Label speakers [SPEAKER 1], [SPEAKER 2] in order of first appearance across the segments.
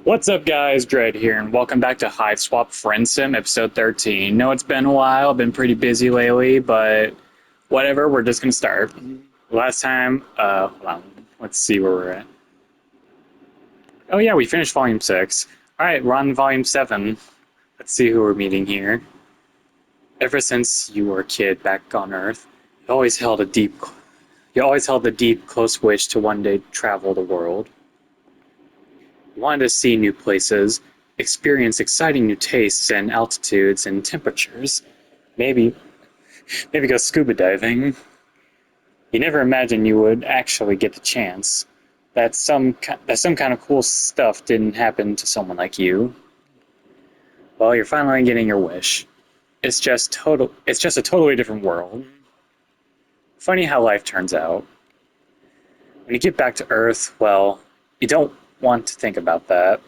[SPEAKER 1] What's up, guys? Dread here, and welcome back to Hiveswap Friendsim, episode 13. No, it's been a while. I've been pretty busy lately, but whatever. We're just gonna start. Last time, hold on. Let's see where we're at. Oh yeah, we finished volume 6. All right, we're on volume 7. Let's see who we're meeting here. Ever since you were a kid back on Earth, you always held a deep, close wish to one day travel the world. You wanted to see new places, experience exciting new tastes and altitudes and temperatures. Maybe, maybe go scuba diving. You never imagined you would actually get the chance. That some kind of cool stuff didn't happen to someone like you. Well, you're finally getting your wish. It's just a totally different world. Funny how life turns out. When you get back to Earth, well, you don't want to think about that.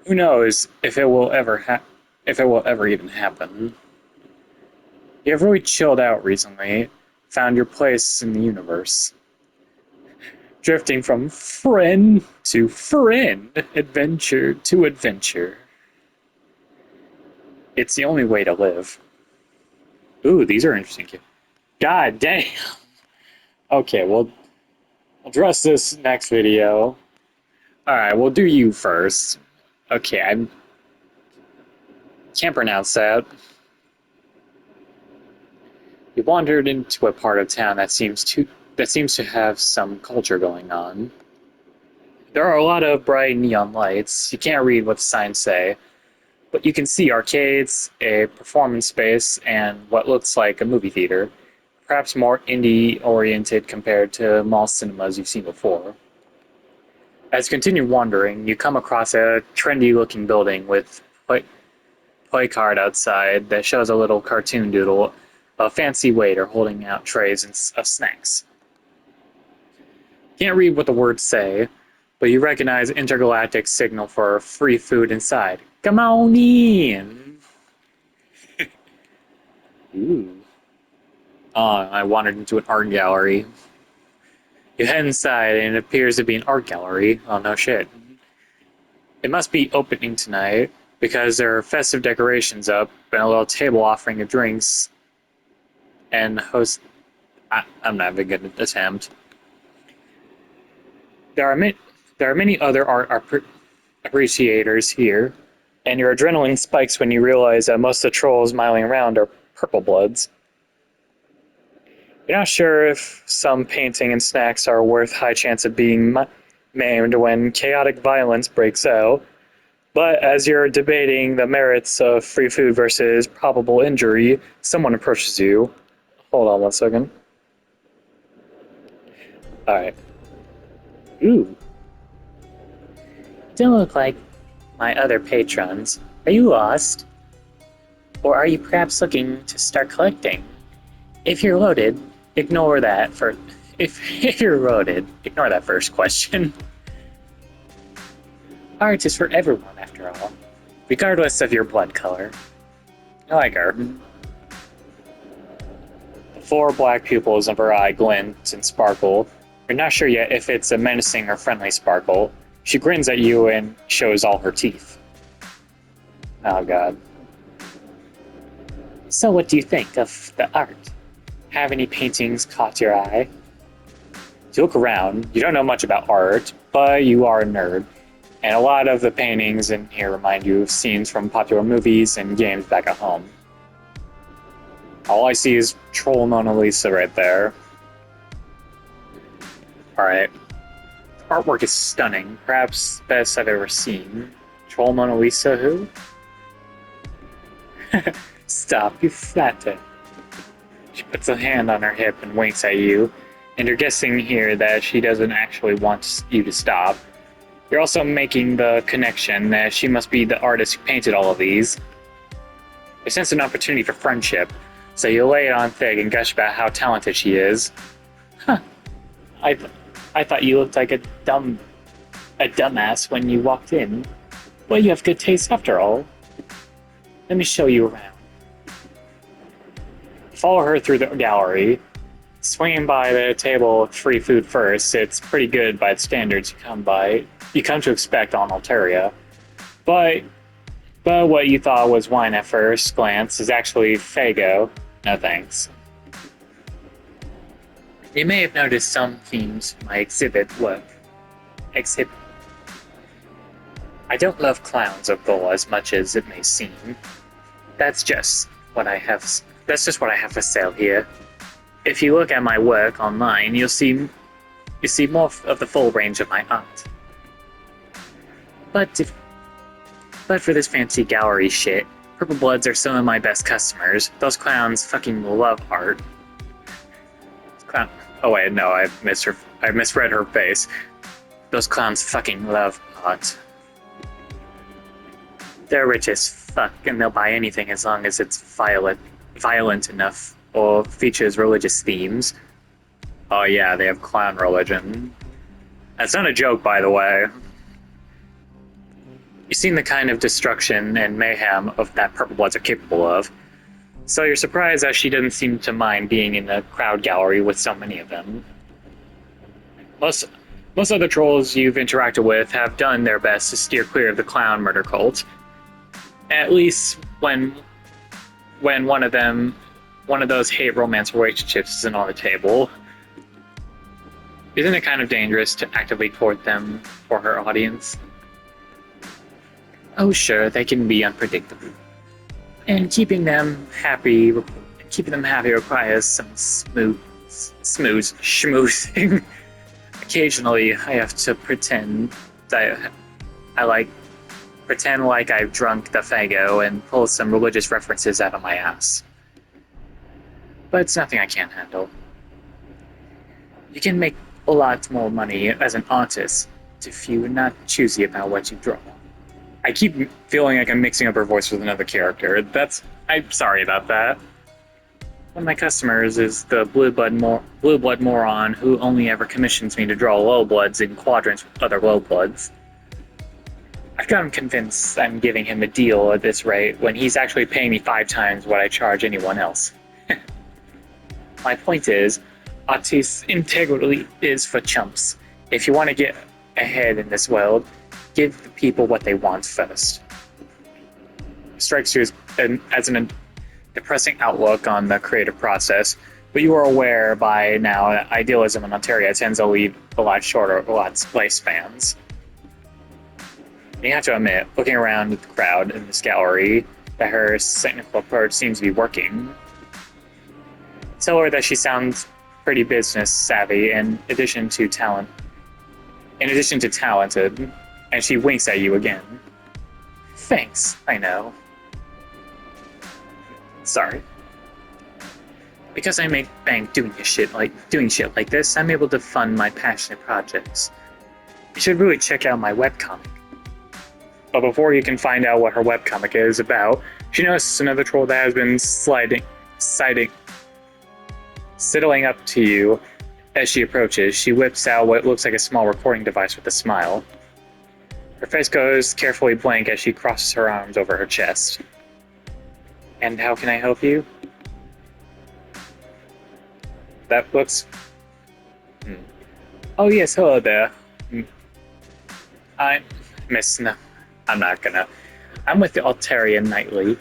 [SPEAKER 1] Who knows if it will ever even happen. You have really chilled out recently, found your place in the universe. Drifting from friend to friend, adventure to adventure. It's the only way to live. Ooh, these are interesting. God damn. Okay, well, I'll address this next video. Alright, we'll do you first. Okay, I can't pronounce that. You wandered into a part of town that seems to have some culture going on. There are a lot of bright neon lights. You can't read what the signs say, but you can see arcades, a performance space, and what looks like a movie theater. Perhaps more indie-oriented compared to mall cinemas you've seen before. As you continue wandering, you come across a trendy-looking building with play card outside that shows a little cartoon doodle, a fancy waiter holding out trays of snacks. Can't read what the words say, but you recognize intergalactic signal for free food inside. Come on in! Ooh. I wandered into an art gallery. You head inside and it appears to be an art gallery. Oh no shit. It must be opening tonight because there are festive decorations up and a little table offering of drinks and host. I'm not having a good attempt. There are many other appreciators here, and your adrenaline spikes when you realize that most of the trolls miling around are purple bloods. You're not sure if some painting and snacks are worth high chance of being maimed when chaotic violence breaks out, but as you're debating the merits of free food versus probable injury, someone approaches you. Hold on one second. Alright. Ooh. Don't look like my other patrons. Are you lost? Or are you perhaps looking to start collecting? If you're loaded, ignore that for if you're loaded, ignore that first question. Art is for everyone, after all, regardless of your blood color. I like her. The four black pupils of her eye glint and sparkle. You're not sure yet if it's a menacing or friendly sparkle. She grins at you and shows all her teeth. Oh god. So what do you think of the art? Have any paintings caught your eye? You look around, you don't know much about art, but you are a nerd. And a lot of the paintings in here remind you of scenes from popular movies and games back at home. All I see is Troll Mona Lisa right there. Alright. Artwork is stunning, perhaps the best I've ever seen. Troll Mona Lisa who? Stop, you flatter. She puts a hand on her hip and winks at you, and you're guessing here that she doesn't actually want you to stop. You're also making the connection that she must be the artist who painted all of these. You sense an opportunity for friendship, so you lay it on thick and gush about how talented she is. Huh. I thought you looked like a dumbass when you walked in. Well, you have good taste after all. Let me show you around. Follow her through the gallery, swinging by the table of free food first. It's pretty good by the standards you come by. you come to expect on Altaria. But what you thought was wine at first glance is actually Fago. No thanks. You may have noticed some themes in my exhibit. I don't love clowns or bull as much as it may seem. That's just what I have. That's just what I have for sale here. If you look at my work online, you'll see more of the full range of my art. But for this fancy gallery shit, Purple Bloods are some of my best customers. Those clowns fucking love art. Oh wait, no, I misread her face. Those clowns fucking love art. They're rich as fuck, and they'll buy anything as long as it's violent enough or features religious themes. Oh yeah, they have clown religion. That's not a joke, by the way. You've seen the kind of destruction and mayhem of that Purple Bloods are capable of. So you're surprised that she doesn't seem to mind being in a crowd gallery with so many of them. Most other trolls you've interacted with have done their best to steer clear of the clown murder cult. At least when one of those hate romance relationships isn't on the table. Isn't it kind of dangerous to actively court them for her audience? Oh sure, they can be unpredictable. And keeping them happy requires some schmoozing. Occasionally, I have to pretend like I've drunk the Fago and pull some religious references out of my ass. But it's nothing I can't handle. You can make a lot more money as an artist if you're not choosy about what you draw. I keep feeling like I'm mixing up her voice with another character. I'm sorry about that. One of my customers is the blue blood moron who only ever commissions me to draw low bloods in quadrants with other low bloods. I've got him convinced I'm giving him a deal at this rate when he's actually paying me 5 times what I charge anyone else. My point is, artist's integrity is for chumps. If you want to get ahead in this world, give the people what they want first. Strikes you as a depressing outlook on the creative process, but you are aware by now that idealism in Ontario tends to leave a lot shorter lifespans. You have to admit, looking around at the crowd in this gallery, that her technical approach seems to be working. Tell her that she sounds pretty business savvy in addition to talented, and she winks at you again. Thanks, I know. Sorry. Because I make bank doing shit like this, I'm able to fund my passionate projects. You should really check out my webcomic. But before you can find out what her webcomic is about, she notices another troll that has been sidling up to you. As she approaches, she whips out what looks like a small recording device with a smile. Her face goes carefully blank as she crosses her arms over her chest. And how can I help you? That looks... Oh yes, hello there. I'm with the Altarian Nightly,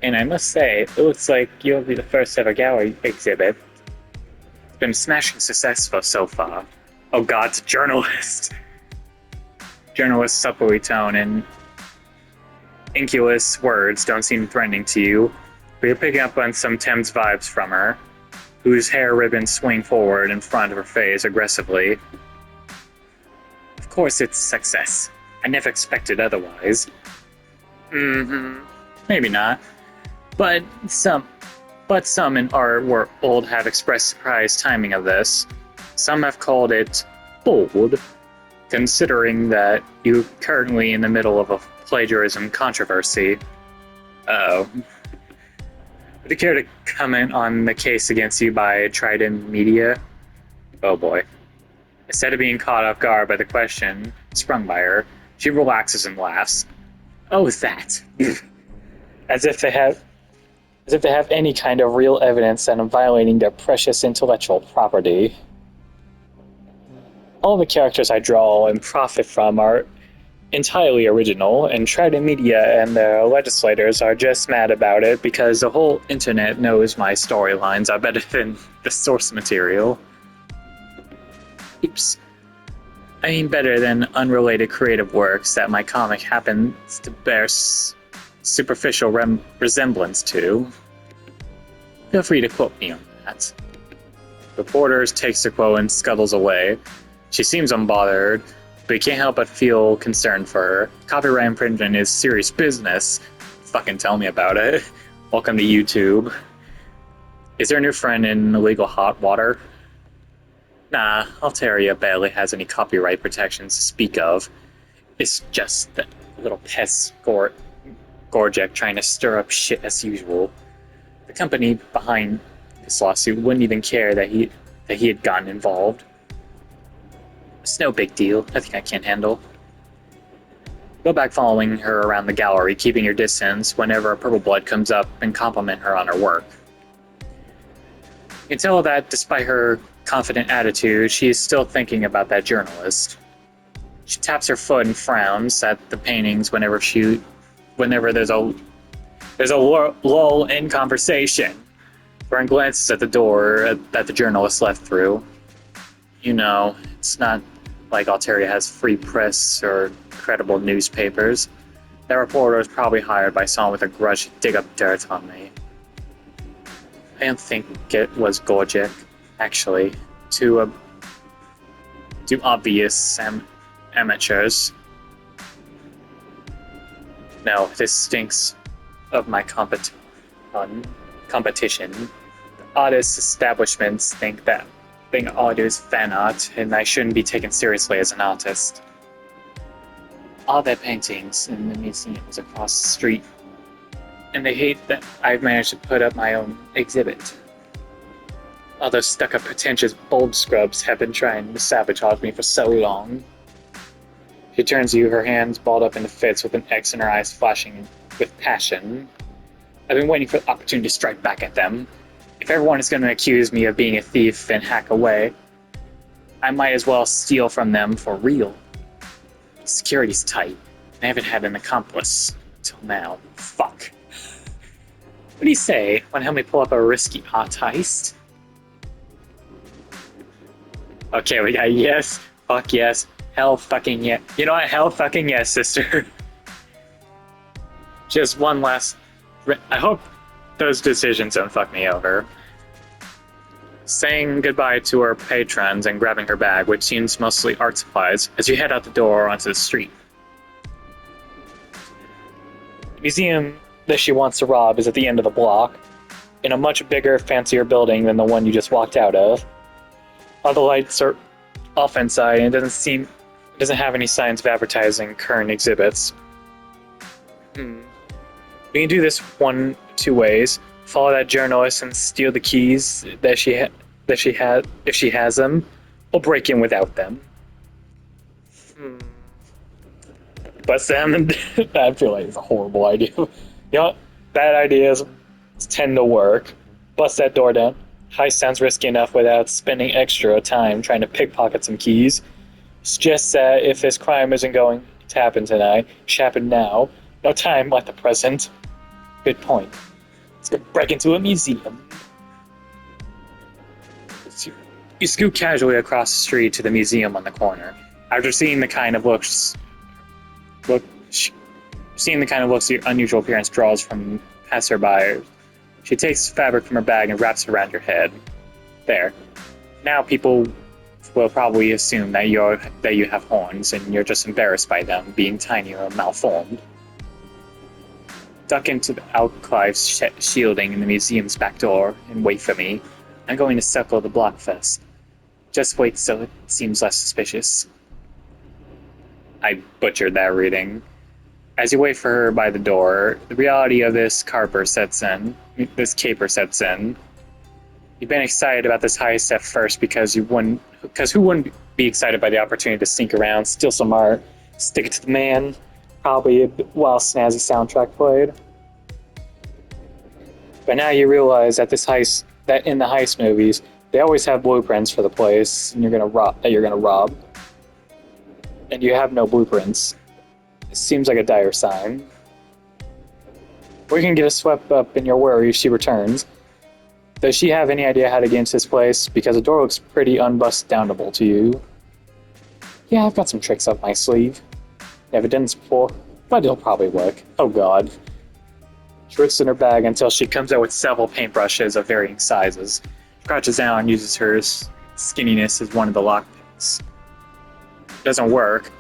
[SPEAKER 1] and I must say, it looks like you'll be the first ever gallery exhibit. It's been smashing successful so far. Oh god, it's a journalist! Journalist's supple tone and innocuous words don't seem threatening to you, but you're picking up on some Thames vibes from her, whose hair ribbons swing forward in front of her face aggressively. Of course it's a success. I never expected otherwise. Maybe not. But some in our world have expressed surprised timing of this. Some have called it bold, considering that you're currently in the middle of a plagiarism controversy. Oh. Would you care to comment on the case against you by Trident Media? Oh boy. Instead of being caught off guard by the question sprung by her, she relaxes and laughs. Oh, that. As if they have any kind of real evidence that I'm violating their precious intellectual property. All the characters I draw and profit from are entirely original, and Trident Media and the legislators are just mad about it because the whole internet knows my storylines are better than the source material. Oops. I mean better than unrelated creative works that my comic happens to bear superficial resemblance to. Feel free to quote me on that. The reporter takes the quote and scuttles away. She seems unbothered, but you can't help but feel concerned for her. Copyright infringement is serious business. Fucking tell me about it. Welcome to YouTube. Is there a new friend in illegal hot water? Nah, Altaria barely has any copyright protections to speak of. It's just that little pest Gorjek trying to stir up shit as usual. The company behind this lawsuit wouldn't even care that he had gotten involved. It's no big deal. Nothing I can't handle. Go back following her around the gallery, keeping your distance whenever a purple blood comes up, and compliment her on her work. You can tell that despite her confident attitude, she is still thinking about that journalist. She taps her foot and frowns at the paintings whenever there's a lull in conversation. Vern glances at the door that the journalist left through. You know, it's not like Altaria has free press or credible newspapers. That reporter was probably hired by someone with a grudge to dig up dirt on me. I don't think it was Gorjek, actually. Too obvious amateurs. No, this stinks of my competition. The artist establishments think that being art is fan art, and I shouldn't be taken seriously as an artist. All their paintings in the museums across the street, and they hate that I've managed to put up my own exhibit. All those stuck-up pretentious bulb scrubs have been trying to sabotage me for so long. She turns to you, her hands balled up into fists with an X in her eyes flashing with passion. I've been waiting for the opportunity to strike back at them. If everyone is going to accuse me of being a thief and hack away, I might as well steal from them for real. Security's tight. I haven't had an accomplice till now. Fuck. What do you say? Want to help me pull up a risky art heist? Okay, we got yes, fuck yes, hell fucking yes. You know what? Hell fucking yes, sister. Just one last... I hope those decisions don't fuck me over. Saying goodbye to her patrons and grabbing her bag, which seems mostly art supplies, as you head out the door onto the street. The museum that she wants to rob is at the end of the block, in a much bigger, fancier building than the one you just walked out of. All the lights are off inside, and it doesn't have any signs of advertising current exhibits. We can do this two ways. Follow that journalist and steal the keys that she had if she has them, or break in without them. Bust them, and I feel like it's a horrible idea. You know what? Bad ideas tend to work. Bust that door down. Heist sounds risky enough without spending extra time trying to pickpocket some keys. It's just that if this crime isn't going to happen tonight, it should happen now. No time like the present. Good point. Let's go break into a museum. You scoot casually across the street to the museum on the corner. After seeing the kind of looks your unusual appearance draws from passerby, she takes fabric from her bag and wraps it around your head. There. Now people will probably assume that you have horns, and you're just embarrassed by them being tiny or malformed. Duck into the alcove shielding in the museum's back door and wait for me. I'm going to circle the block first. Just wait so it seems less suspicious. I butchered that reading. As you wait for her by the door, the reality of this caper sets in. You've been excited about this heist at first because who wouldn't be excited by the opportunity to sneak around, steal some art, stick it to the man, probably while snazzy soundtrack played. But now you realize that in the heist movies, they always have blueprints for the place you're gonna rob. and you have no blueprints. It seems like a dire sign. We can get us swept up in your worry if she returns. Does she have any idea how to get into this place? Because the door looks pretty unbust-downable to you. Yeah, I've got some tricks up my sleeve. Never done this before, but it'll probably work. Oh god. She looks in her bag until she comes out with several paintbrushes of varying sizes. She crouches down and uses her skinniness as one of the lockpicks. Doesn't work,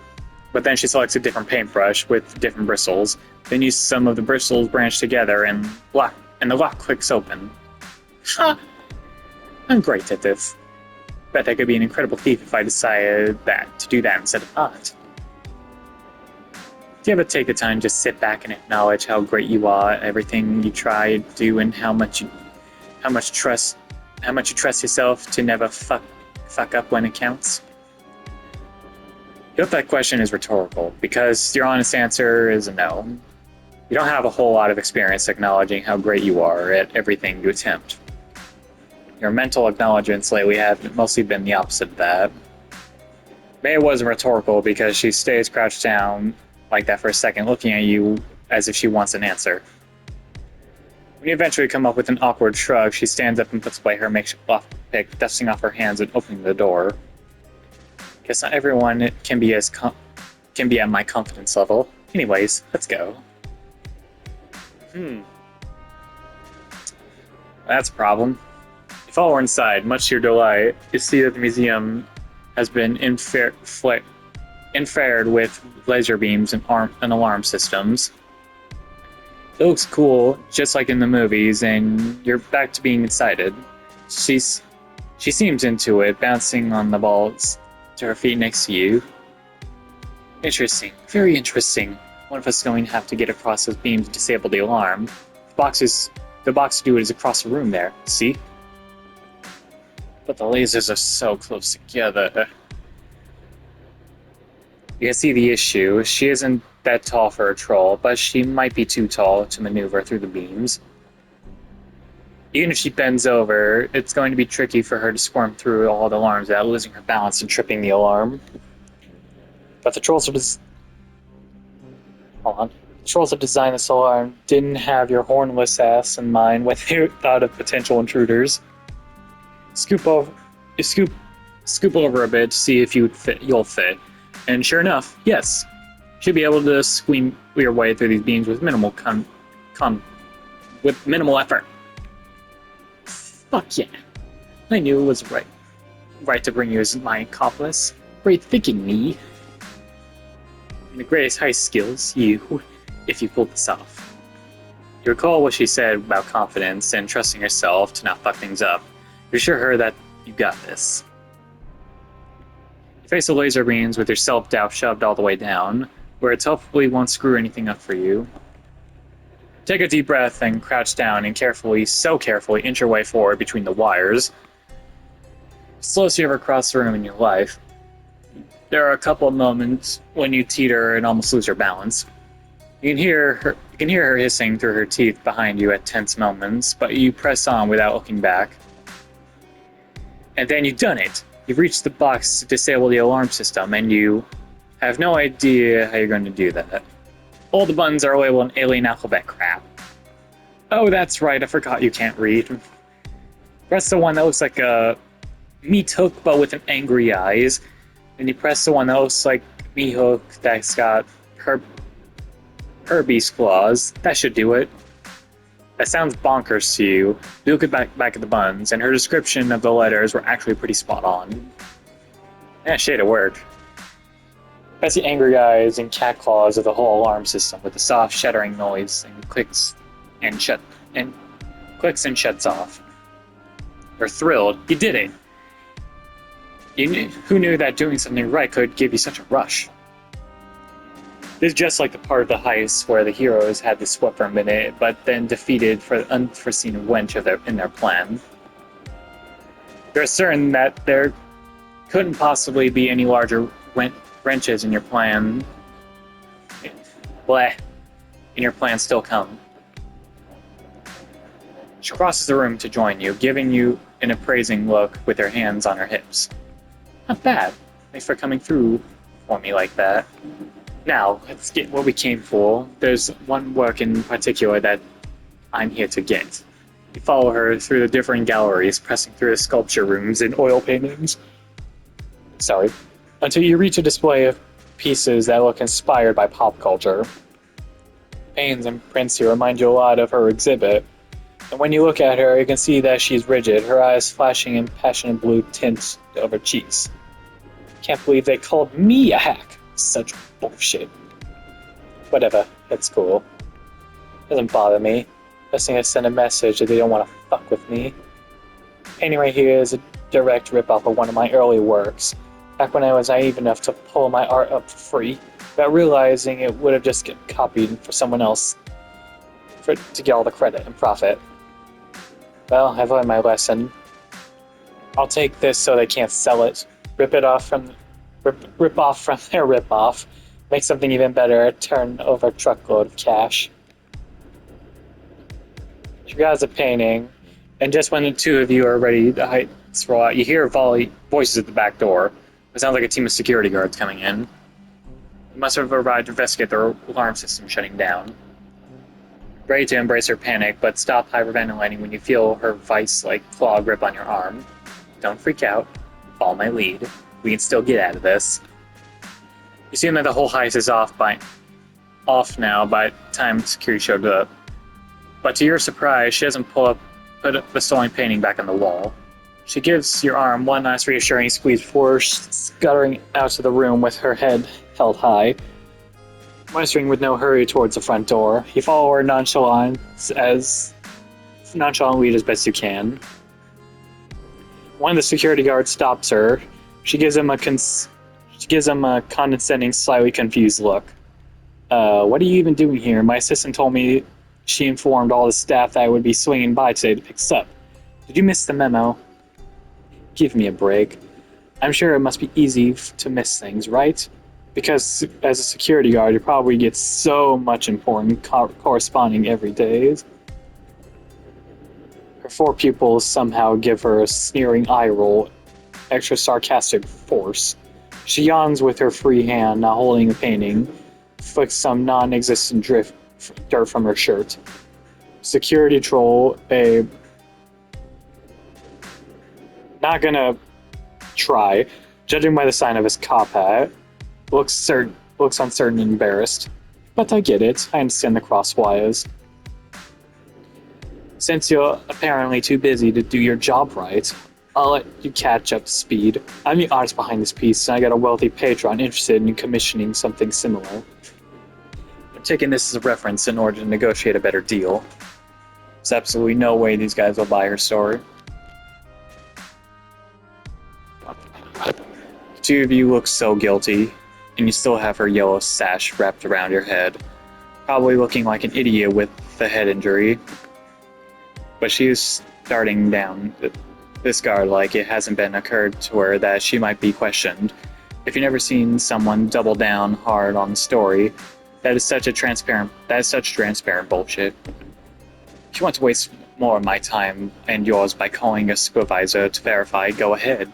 [SPEAKER 1] but then she selects a different paintbrush with different bristles, then uses some of the bristles branched together and the lock clicks open. Ha! I'm great at this. Bet I could be an incredible thief if I decided to do that instead of not. Do you ever take the time to sit back and acknowledge how great you are at everything you try to do and how much you trust yourself to never fuck up when it counts? I hope that question is rhetorical, because your honest answer is a no. You don't have a whole lot of experience acknowledging how great you are at everything you attempt. Your mental acknowledgements lately have mostly been the opposite of that. Maybe it wasn't rhetorical because she stays crouched down like that for a second, looking at you as if she wants an answer. When you eventually come up with an awkward shrug, she stands up and puts away her makeshift lockpick, dusting off her hands and opening the door. Guess not everyone can be at my confidence level. Anyways, let's go. That's a problem. If all were inside, much to your delight, you see that the museum has been infrared with laser beams and alarm systems. It looks cool, just like in the movies, and you're back to being excited. She seems into it, bouncing on the balls to her feet next to you. Interesting. Very interesting. One of us is going to have to get across those beams to disable the alarm. The box to do it is across the room there. See? But the lasers are so close together. You can see the issue. She isn't that tall for a troll, but she might be too tall to maneuver through the beams. Even if she bends over, it's going to be tricky for her to squirm through all the alarms without losing her balance and tripping the alarm. But the trolls that designed this alarm didn't have your hornless ass in mind when they thought of potential intruders. Scoop over a bit to see if you'll fit. And sure enough, yes. Should be able to squeam your way through these beams with minimal effort. Fuck yeah. I knew it was right to bring you as my accomplice. Great thinking, me. And the greatest heist skills, if you pulled this off. You recall what she said about confidence and trusting yourself to not fuck things up. You assure her that you got this. You face the laser beams with your self-doubt shoved all the way down, where it hopefully won't screw anything up for you. Take a deep breath and crouch down and so carefully, inch your way forward between the wires. Slowest you ever crossed the room in your life. There are a couple of moments when you teeter and almost lose your balance. You can hear her hissing through her teeth behind you at tense moments, but you press on without looking back. And then you've done it! You've reached the box to disable the alarm system, and you have no idea how you're going to do that. All the buttons are labeled in alien alphabet crap. Oh, that's right, I forgot you can't read. Press the one that looks like a meat hook, but with an angry eyes. And you press the one that looks like meat hook that's got Herbie's claws. That should do it. That sounds bonkers to you. You look back at the buttons, and her description of the letters were actually pretty spot on. Yeah, shit, it worked. That's the angry eyes and cat claws of the whole alarm system with the soft shuddering noise and clicks and shuts off. You're thrilled. You did it. Who knew that doing something right could give you such a rush? This is just like the part of the heist where the heroes had the split for a minute, but then defeated for the unforeseen wrench in their plan. You're certain that there couldn't possibly be any larger wrenches in your plan. In your plan still come. She crosses the room to join you, giving you an appraising look with her hands on her hips. Not bad. Thanks for coming through for me like that. Now, let's get what we came for. There's one work in particular that I'm here to get. You follow her through the different galleries, pressing through the sculpture rooms and oil paintings. Sorry. Until you reach a display of pieces that look inspired by pop culture. Paintings and prints here remind you a lot of her exhibit. And when you look at her, you can see that she's rigid, her eyes flashing in passionate blue tints of her cheeks. Can't believe they called me a hack. Such bullshit. Whatever, it's cool. Doesn't bother me. Best thing I send a message that they don't want to fuck with me. Painting right here is a direct rip-off of one of my early works, back when I was naive enough to pull my art up for free, without realizing it would have just get copied for someone else to get all the credit and profit. Well, I've learned my lesson. I'll take this so they can't sell it, rip off from their rip-off, make something even better, turn over a truckload of cash. She grabs a painting, and just when the two of you are ready to throw out, you hear voices at the back door. It sounds like a team of security guards coming in. You must have arrived to investigate their alarm system shutting down. Ready to embrace her panic, but stop hyperventilating when you feel her vice-like claw grip on your arm. Don't freak out. Follow my lead. We can still get out of this. You assume that the whole heist is off now by the time security showed up. But to your surprise, she doesn't put the stolen painting back on the wall. She gives your arm one last reassuring squeeze before scuttering out of the room with her head held high, moisturing with no hurry towards the front door. You follow her nonchalantly as best you can. One of the security guards stops her. She gives him a condescending, slightly confused look. What are you even doing here? My assistant told me she informed all the staff that I would be swinging by today to pick us up. Did you miss the memo? Give me a break. I'm sure it must be easy to miss things, right? Because as a security guard, you probably get so much important corresponding every day. Her four pupils somehow give her a sneering eye roll, extra sarcastic force. She yawns with her free hand, not holding a painting, flicks some non-existent dirt from her shirt. Security troll, babe. Not gonna try. Judging by the sign of his cop hat, looks uncertain and embarrassed. But I get it. I understand the crosswires. Since you're apparently too busy to do your job right, I'll let you catch up to speed. I'm the artist behind this piece, and I got a wealthy patron interested in commissioning something similar. I'm taking this as a reference in order to negotiate a better deal. There's absolutely no way these guys will buy her story. The two of you look so guilty, and you still have her yellow sash wrapped around your head, probably looking like an idiot with the head injury. But she is starting down this guard like it hasn't been occurred to her that she might be questioned. If you've never seen someone double down hard on the story, that is such transparent bullshit. If you want to waste more of my time and yours by calling a supervisor to verify, go ahead.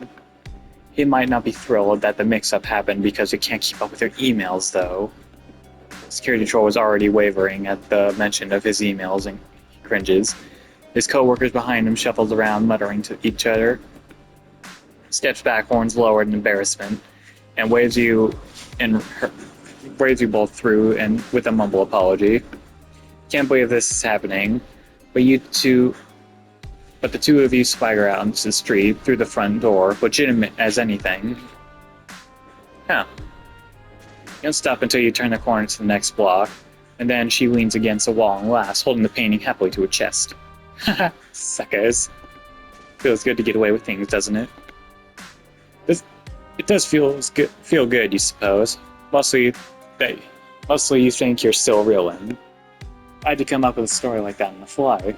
[SPEAKER 1] He might not be thrilled that the mix-up happened because you can't keep up with your emails, though. Security Troll was already wavering at the mention of his emails and he cringes. His co-workers behind him shuffles around, muttering to each other. Steps back, horns lowered in embarrassment, and waves you both through and with a mumble apology. Can't believe this is happening, but the two of you swagger out into the street through the front door, legitimate as anything. Huh. You don't stop until you turn the corner to the next block, and then she leans against a wall and laughs, holding the painting happily to her chest. Haha, suckers. Feels good to get away with things, doesn't it? It does feel good, you suppose. Mostly you think you're still reeling. I had to come up with a story like that on the fly.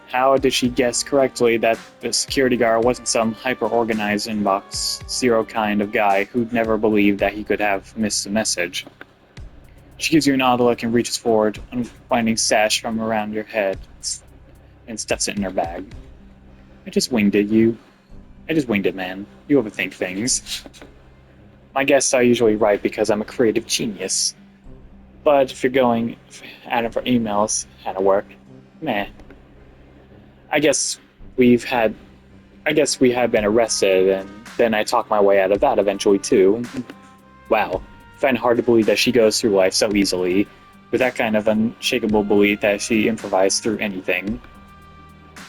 [SPEAKER 1] How did she guess correctly that the security guard wasn't some hyper-organized inbox zero kind of guy who'd never believed that he could have missed a message? She gives you an odd look and reaches forward, unwinding sash from around your head and stuffs it in her bag. I just winged it, man. You overthink things. I guess I usually write because I'm a creative genius. But if you're going out of our emails, out of work, meh. I guess we've had I guess we had been arrested, and then I talked my way out of that eventually, too. Wow. I find it hard to believe that she goes through life so easily, with that kind of unshakable belief that she improvised through anything.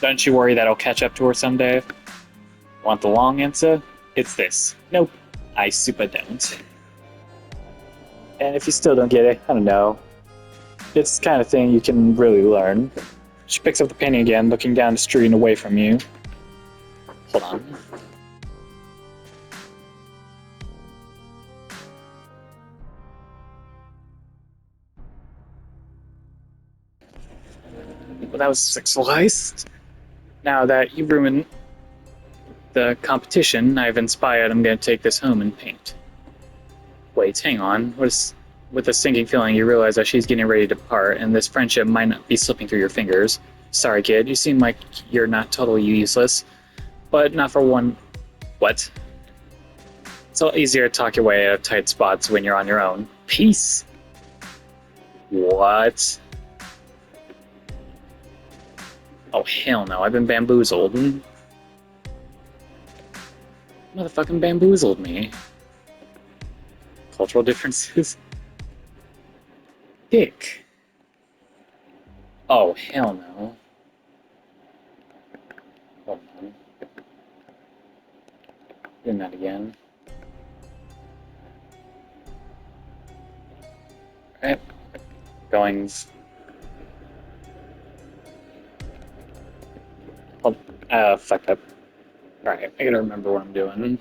[SPEAKER 1] Doesn't you worry that I'll catch up to her someday? Want the long answer? It's this. Nope. I super don't. And if you still don't get it, I don't know. It's the kind of thing you can really learn. She picks up the painting again, looking down the street and away from you. Hold on. Well, that was sexualized. Now that you ruined the competition I've inspired, I'm going to take this home and paint. Wait, hang on. With a sinking feeling, you realize that she's getting ready to depart, and this friendship might not be slipping through your fingers. Sorry, kid. You seem like you're not totally useless, but not for one. What? It's a lot easier to talk your way out of tight spots when you're on your own. Peace. What? Oh, hell no. I've been bamboozled. Motherfucking bamboozled me. Cultural differences? Dick. Oh, hell no. Hold on. Doing that again. Alright. Going. Fucked up. Alright, I gotta remember what I'm doing.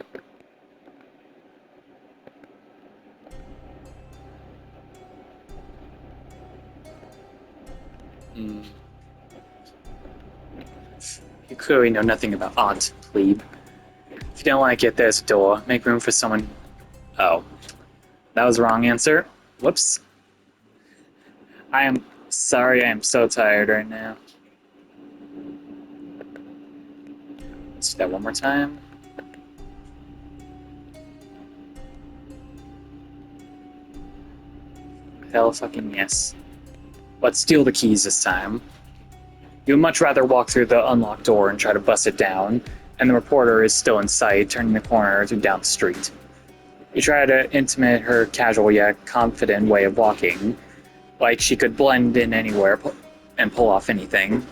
[SPEAKER 1] You clearly know nothing about art, plebe. If you don't like it, there's a door. Make room for someone. Oh. That was the wrong answer. Whoops. I am sorry, I am so tired right now. Let's do that one more time. Hell fucking yes. Let's steal the keys this time. You would much rather walk through the unlocked door and try to bust it down, and the reporter is still in sight, turning the corner to down the street. You try to intimate her casual yet confident way of walking, like she could blend in anywhere and pull off anything.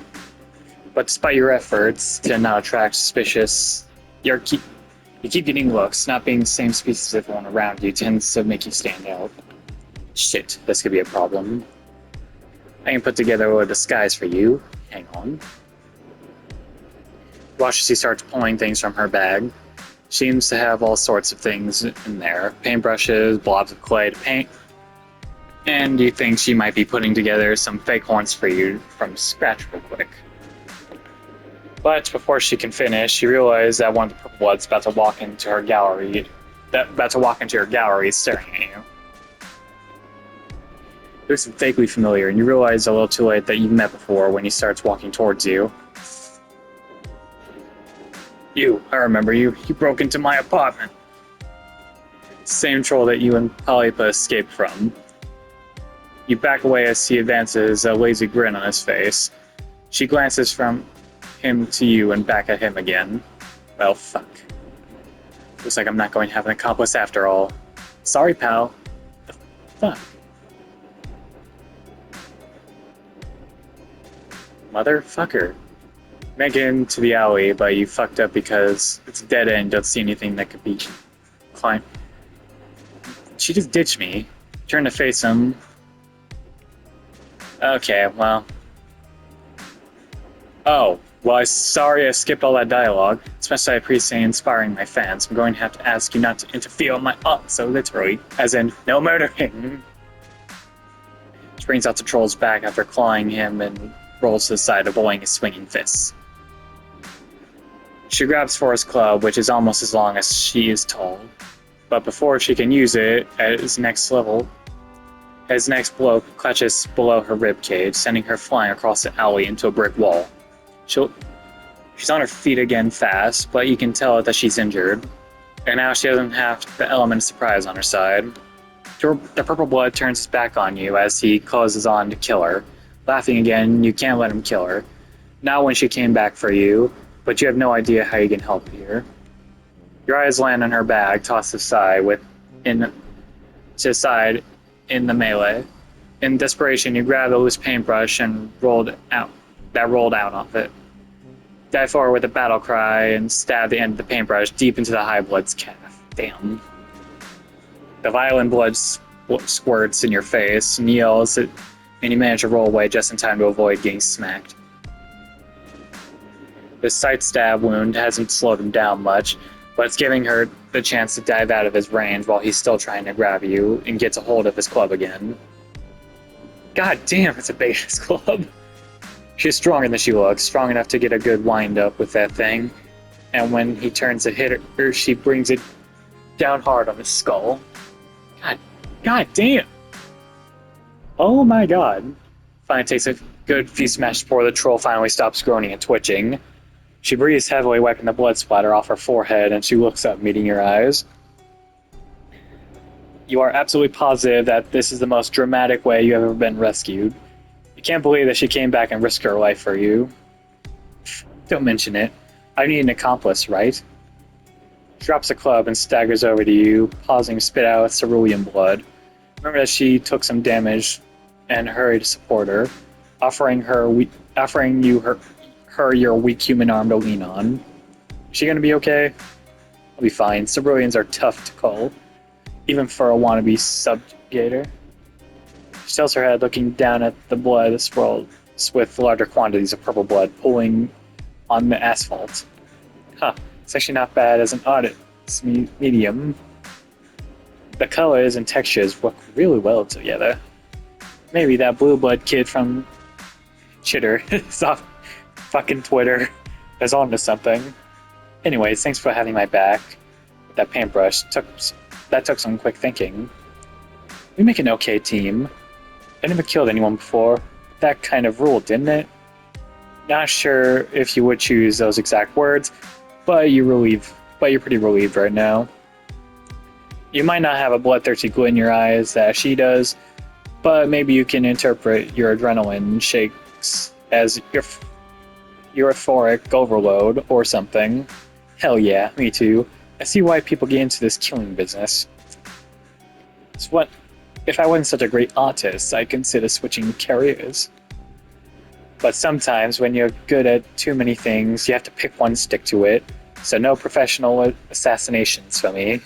[SPEAKER 1] But despite your efforts to not attract suspicious, you keep getting looks. Not being the same species as everyone around you tends to make you stand out. Shit, this could be a problem. I can put together a disguise for you. Hang on. Watch as she starts pulling things from her bag. She seems to have all sorts of things in there. Paintbrushes, blobs of clay to paint. And you think she might be putting together some fake horns for you from scratch real quick. But before she can finish, you realize that one of the purple bloods about to walk into her gallery. Is staring at you. It looks vaguely familiar, and you realize a little too late that you've met before when he starts walking towards you. I remember you. You broke into my apartment. Same troll that you and Polypa escaped from. You back away as he advances, a lazy grin on his face. She glances from him to you and back at him again. Well, fuck. Looks like I'm not going to have an accomplice after all. Sorry, pal. The fuck? Motherfucker. Make it into the alley, but you fucked up because it's a dead end. Don't see anything that could be climbed. She just ditched me. Turn to face him. Okay, well. Oh, well, I'm sorry I skipped all that dialogue. Especially I appreciate inspiring my fans. I'm going to have to ask you not to interfere with my art, so literally. As in, no murdering. She brings out the troll's back after clawing him and rolls to the side, avoiding his swinging fists. She grabs for his club, which is almost as long as she is tall. But before she can use it at his next blow clutches below her ribcage, sending her flying across the alley into a brick wall. She's on her feet again fast, but you can tell that she's injured. And now she doesn't have the element of surprise on her side. The purple blood turns his back on you as he closes on to kill her. Laughing again, you can't let him kill her. Not when she came back for you, but you have no idea how you can help here. Your eyes land on her bag, tossed aside to the side in the melee. In desperation, you grab the loose paintbrush and rolled out of it. Dive forward with a battle cry and stab the end of the paintbrush deep into the high blood's calf. Damn. The violent blood squirts in your face and yells, and you manage to roll away just in time to avoid getting smacked. This side stab wound hasn't slowed him down much, but it's giving her the chance to dive out of his range while he's still trying to grab you and gets a hold of his club again. God damn, it's a big ass club. She's stronger than she looks, strong enough to get a good wind up with that thing, and when he turns to hit her, she brings it down hard on his skull. God damn! Oh my god. Finally takes a good few smashes before the troll finally stops groaning and twitching. She breathes heavily, wiping the blood splatter off her forehead, and she looks up, meeting your eyes. You are absolutely positive that this is the most dramatic way you have ever been rescued. You can't believe that she came back and risked her life for you. Don't mention it. I need an accomplice, right? She drops the club and staggers over to you, pausing to spit out cerulean blood. Remember that she took some damage and hurried to support her, offering you your weak human arm to lean on. Is she gonna be okay? I'll be fine. Ceruleans are tough to cull, even for a wannabe subjugator. She tilts her head, looking down at the blood swirls with larger quantities of purple blood pooling on the asphalt. Huh, it's actually not bad as an audit. It's medium. The colors and textures work really well together. Maybe that blue blood kid from Chitter is off fucking Twitter is on to something. Anyways, thanks for having my back. With that paintbrush, that took some quick thinking. We make an okay team. I never killed anyone before. That kind of ruled, didn't it? Not sure if you would choose those exact words, but you're pretty relieved right now. You might not have a bloodthirsty glint in your eyes that she does, but maybe you can interpret your adrenaline shakes as your euphoric overload or something. Hell yeah, me too. I see why people get into this killing business. If I wasn't such a great artist, I'd consider switching careers. But sometimes when you're good at too many things, you have to pick one, stick to it. So no professional assassinations for me. I'm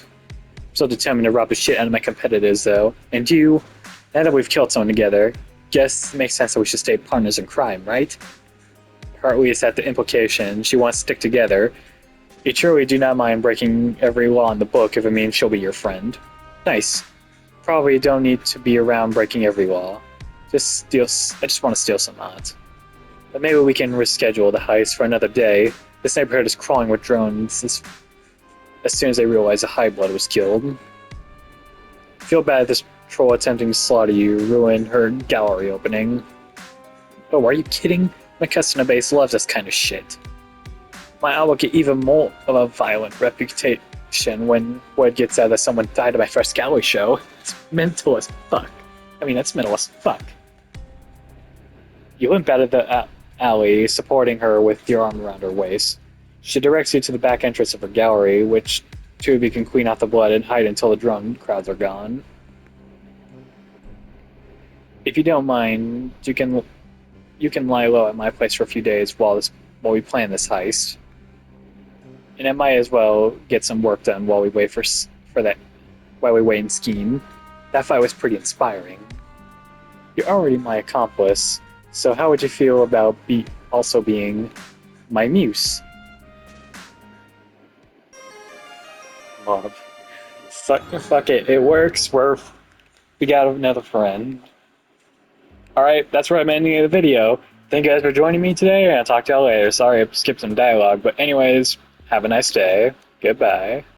[SPEAKER 1] so determined to rob the shit out of my competitors, though. And you, now that we've killed someone together, guess it makes sense that we should stay partners in crime, right? Or at least at the implication she wants to stick together. You truly do not mind breaking every law in the book if it means she'll be your friend. Nice. Probably don't need to be around breaking every law. I just want to steal some art. But maybe we can reschedule the heist for another day. This neighborhood is crawling with drones as soon as they realize a high blood was killed. Feel bad this troll attempting to slaughter you ruined her gallery opening. Oh, are you kidding? My customer base loves this kind of shit. My art will get even more of a violent reputation when word gets out that someone died at my first gallery show. It's mental as fuck. That's mental as fuck. You limp out of the alley, supporting her with your arm around her waist. She directs you to the back entrance of her gallery, which two of you can clean out the blood and hide until the drone crowds are gone. If you don't mind, you can lie low at my place for a few days while we plan this heist. And I might as well get some work done while we wait while we wait and scheme. That fight was pretty inspiring. You're already my accomplice, so how would you feel about also being my muse? Mob. Fuck it, it works. We got another friend. Alright, that's where I'm ending the video. Thank you guys for joining me today, and I'll talk to y'all later. Sorry I skipped some dialogue, but anyways, have a nice day. Goodbye.